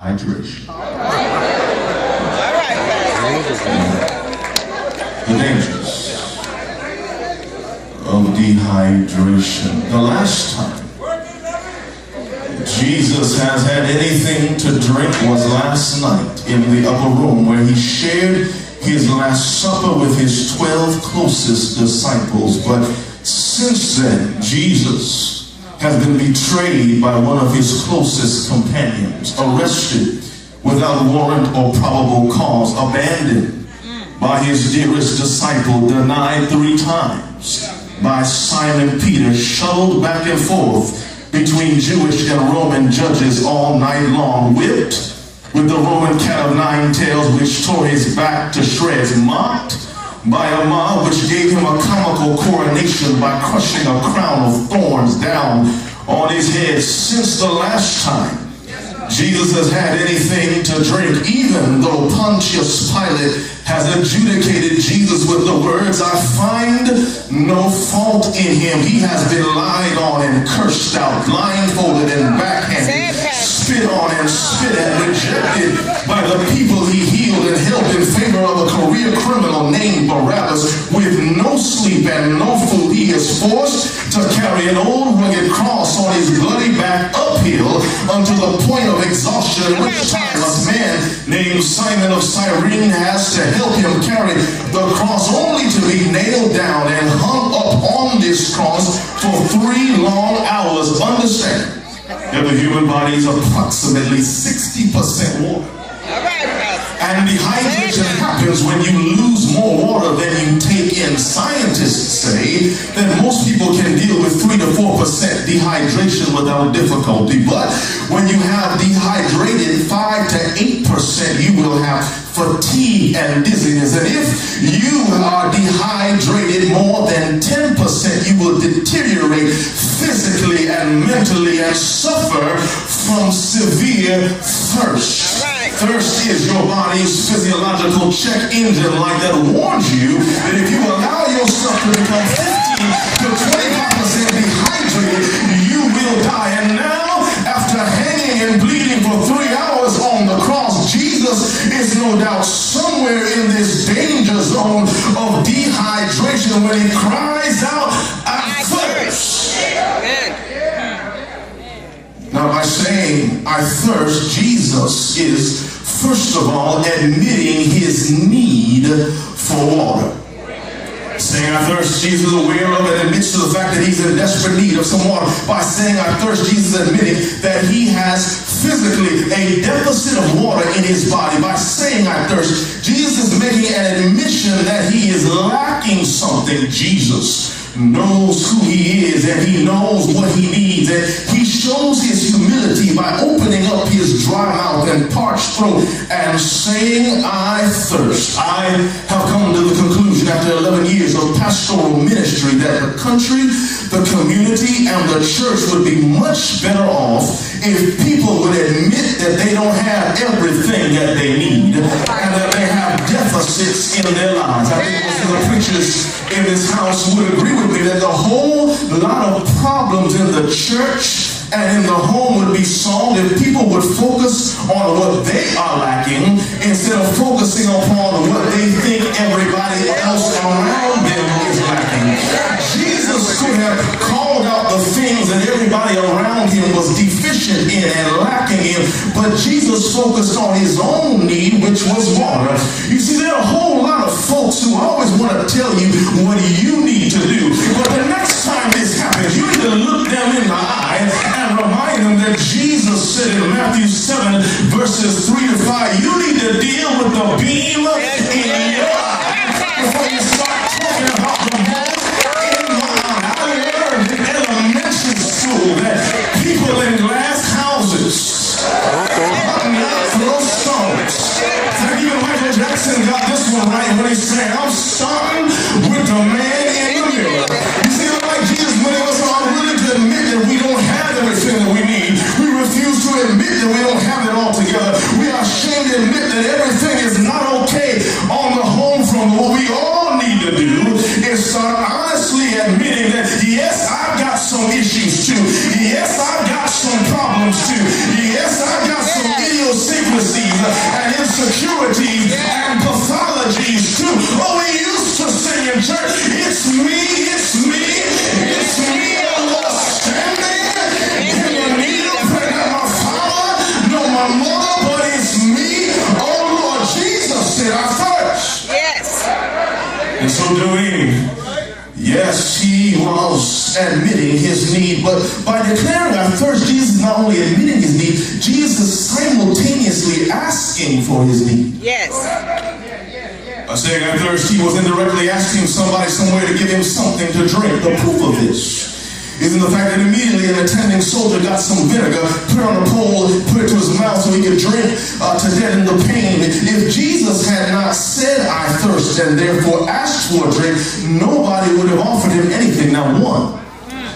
Hydration. All right. The dangers of dehydration. The last time Jesus has had anything to drink was last night in the upper room where he shared his last supper with his 12 closest disciples. But since then, Jesus has been betrayed by one of his closest companions, arrested without warrant or probable cause, abandoned by his dearest disciple, denied 3 times by Simon Peter, shuttled back and forth between Jewish and Roman judges all night long, whipped with the Roman cat of 9 tails which tore his back to shreds, mocked by a mob which gave him a comical coronation by crushing a crown of thorns down on his head. Since the last time Jesus has had anything to drink, even though Pontius Pilate has adjudicated Jesus with the words, "I find no fault in him," he has been lied on and cursed out, blindfolded and backhanded, spit on and spit at, rejected by the people he healed and helped in favor of a career criminal named Barabbas. With no sleep and no food, he is forced to carry an old rugged cross on his bloody back uphill until the point of exhaustion, at which time a man named Simon of Cyrene has to help him carry the cross, only to be nailed down and hung up on this cross for 3 long hours. Understand that the human body is approximately 60% water. And dehydration happens when you lose more water than you take in. Scientists say that most people can deal with 3 to 4% dehydration without difficulty. But when you have dehydrated 5 to 8%, you will have fatigue and dizziness. And if you are dehydrated more than 10%, you will deteriorate physically and mentally and suffer from severe thirst. Thirst is your body's physiological check engine light that warns you that if you allow yourself to become 15 to 25% dehydrated, you will die. And now, after hanging and bleeding for 3 hours on the cross, Jesus is no doubt somewhere in this danger zone of dehydration when he cries out, "I thirst." Now, by saying "I thirst," Jesus is first of all admitting his need for water. Saying "I thirst," Jesus is aware of and admits to the fact that he's in desperate need of some water. By saying "I thirst," Jesus is admitting that he has physically a deficit of water in his body. By saying "I thirst," Jesus is making an admission that he is lacking something. Jesus knows who he is and he knows what he needs, and he shows his humility by opening up his dry mouth and parched throat and saying, "I thirst." I have come to the conclusion after 11 years of pastoral ministry that the country, the community, and the church would be much better off if people would admit that they don't have everything that they need and that they have deficits in their lives. I think most of the preachers in this house would agree with me that the whole lot of problems in the church and in the home would be solved if people would focus on what they are lacking instead of focusing upon what they think everybody else around them is lacking. Jesus could have called out the things that everybody around him was deficient in and lacking in, but Jesus focused on his own need, which was water. You see, there are a whole lot of folks who always want to tell you what you need to do, but the next time this happens, you need to look them in the eye and remind them that Jesus said in Matthew 7 verses 3 to 5, you need to deal with the beam in your eye before you start talking about the hole in my eye. I learned in elementary school that people in glass houses ought not throw stones. I think even Michael Jackson got this one right when he said, "I'm starting with the man in the mirror." You see, like Jesus, many of us are willing to admit that we don't have everything that we need. We refuse to admit that we don't have it all together. We are ashamed to admit that everything is not okay on the home front. What we all need to do is start honestly admitting that, yes, I've got some issues too. Yes, I've got some problems too. Yes, I've got some idiosyncrasies my mother, but it's me. Oh Lord, Jesus said, I thirst. Yes. And so doing, yes, he was admitting his need, but by declaring I thirst, Jesus is not only admitting his need, Jesus is simultaneously asking for his need. Yes. By saying I thirst, he was indirectly asking somebody somewhere to give him something to drink. The proof of this is in the fact that immediately an attending soldier got some vinegar, put it on a pole, put it to his mouth so he could drink to deaden the pain. If Jesus had not said I thirst and therefore asked for a drink, nobody would have offered him anything, not one.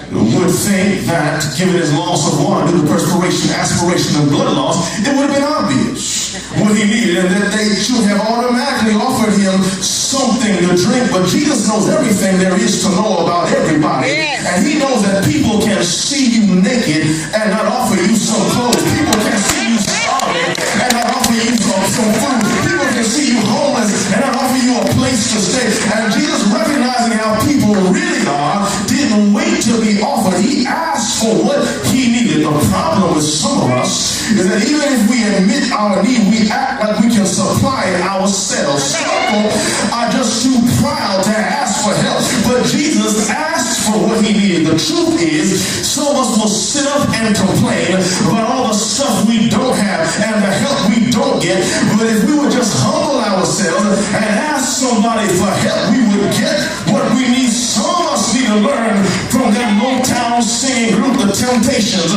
Would think that given his loss of water due to perspiration, aspiration, and blood loss, it would have been obvious what he needed and that they should have automatically offered him something to drink. But Jesus knows everything there is to know about everybody. Yes. And he knows that people can see you naked and not offer you some clothes. People can see you starving and not offer you some food. People can see you homeless and not offer you a place to stay. And Jesus, recognizing how people really are, didn't wait to be offered. He asked for what he needed. The problem with some of us is that even if we admit our need, we act like we can supply it ourselves. Some people are just too proud to ask for help. But Jesus asked for what he needed. The truth is, some of us will sit up and complain about all the stuff we don't have and the help we don't get. But if we would just humble ourselves and ask somebody for help, we would get what we need. Some of us need to learn from that Motown singing group, The Temptations,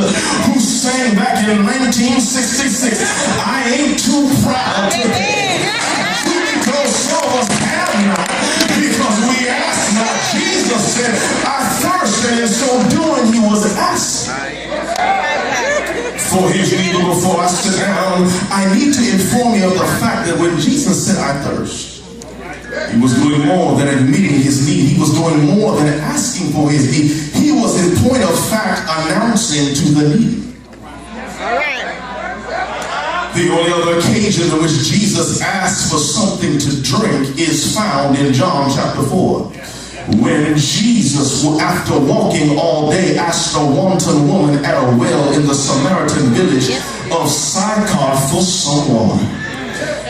who sang back in 1966, I ain't too proud to beg. Because some of us have not, because we ask not. Jesus said, I thirst, and in so doing, he was asking for his need. Before I sit down, I need to inform you of the fact that when Jesus said, I thirst, he was doing more than admitting his need. He was doing more than asking for his need. He was, in point of fact, announcing to the needy. The only other occasion in which Jesus asked for something to drink is found in John chapter 4. When Jesus, after walking all day, asked a wanton woman at a well in the Samaritan village of Sychar for some water.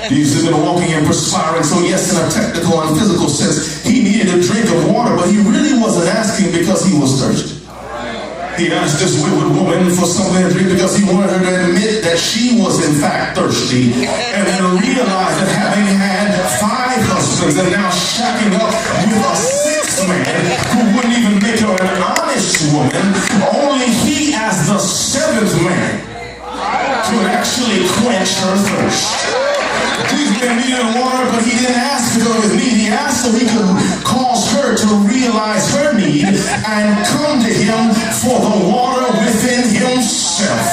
He's been walking and perspiring, so yes, in a technical and physical sense, he needed a drink of water, but he really wasn't asking because he was thirsty. He asked this wayward woman for something to drink because he wanted her to admit that she was in fact thirsty, and then realize that having had 5 husbands and now shacking up with a 6th man who wouldn't even make her an honest woman, only he as the 7th man could actually quench her thirst. Jesus needed water, but he didn't ask because of his need. He asked so he could cause her to realize her need and come to him for the water within himself.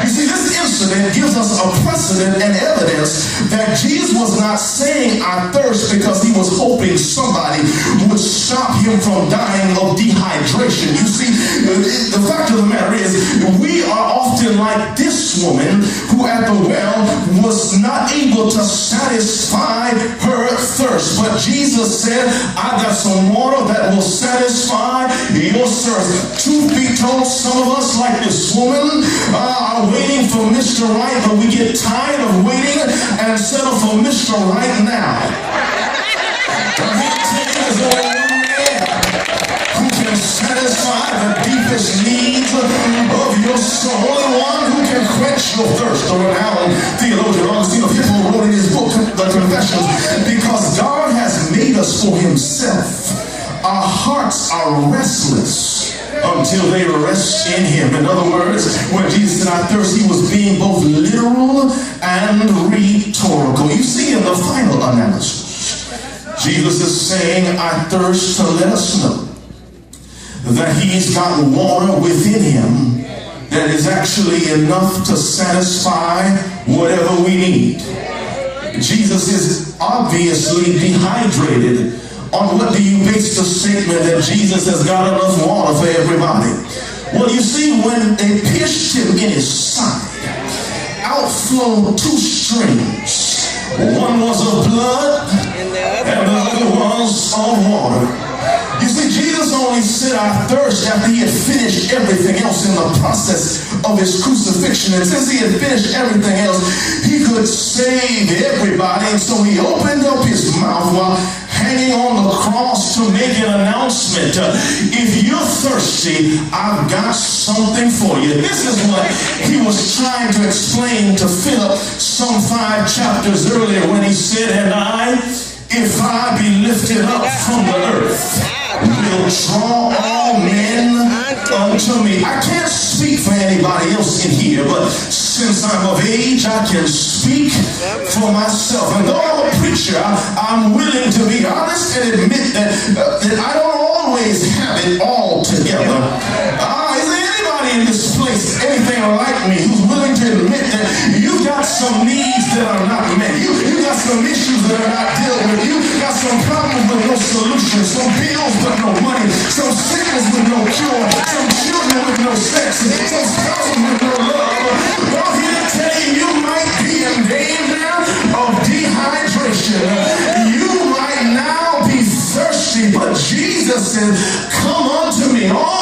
You see, this incident gives us a precedent and evidence that Jesus was not saying I thirst because he was hoping somebody would stop him from dying of dehydration. You see, the fact of the matter is, we are often like this woman who at the well was not able to satisfy her thirst. But Jesus said, I got some water that will satisfy your thirst. Truth be told, some of us, like this woman, are waiting for Mr. Right, but we get tired of waiting and settle for Mr. Right now. Who can satisfy the deepest needs of your soul, and one who can quench your thirst. The renowned theologian Augustine of Hippo wrote in his book, The Confessions, because God has made us for himself, our hearts are restless until they rest in him. In other words, when Jesus said I thirst, he was being both literal and rhetorical. You see, in the final analysis, Jesus is saying I thirst to let us know that he's got water within him that is actually enough to satisfy whatever we need. Jesus is obviously dehydrated. On what do you base the statement that Jesus has got enough water for everybody? Well, you see, when they pierced him in his side, out flowed 2 streams. One was of blood and the other was of water. You see, Jesus Jesus only said, I thirst, after he had finished everything else in the process of his crucifixion. And since he had finished everything else, he could save everybody. And so he opened up his mouth while hanging on the cross to make an announcement. If you're thirsty, I've got something for you. This is what he was trying to explain to Philip some 5 chapters earlier when he said, and I, if I be lifted up from the earth, will draw all men unto me. I can't speak for anybody else in here, but since I'm of age, I can speak for myself. And though I'm a preacher, I'm willing to be honest and admit that I don't always have it all together. Is there anybody in this place, anything like me, who's willing to admit that you got some needs that are not met? You got some issues that are not dealt with. You got some problems with no solution, some bills but no money, some sickness with no cure, some children with no sex, some spouses with no love. I'm here to tell you, you might be in danger of dehydration. You might now be thirsty, but Jesus said, come unto me, all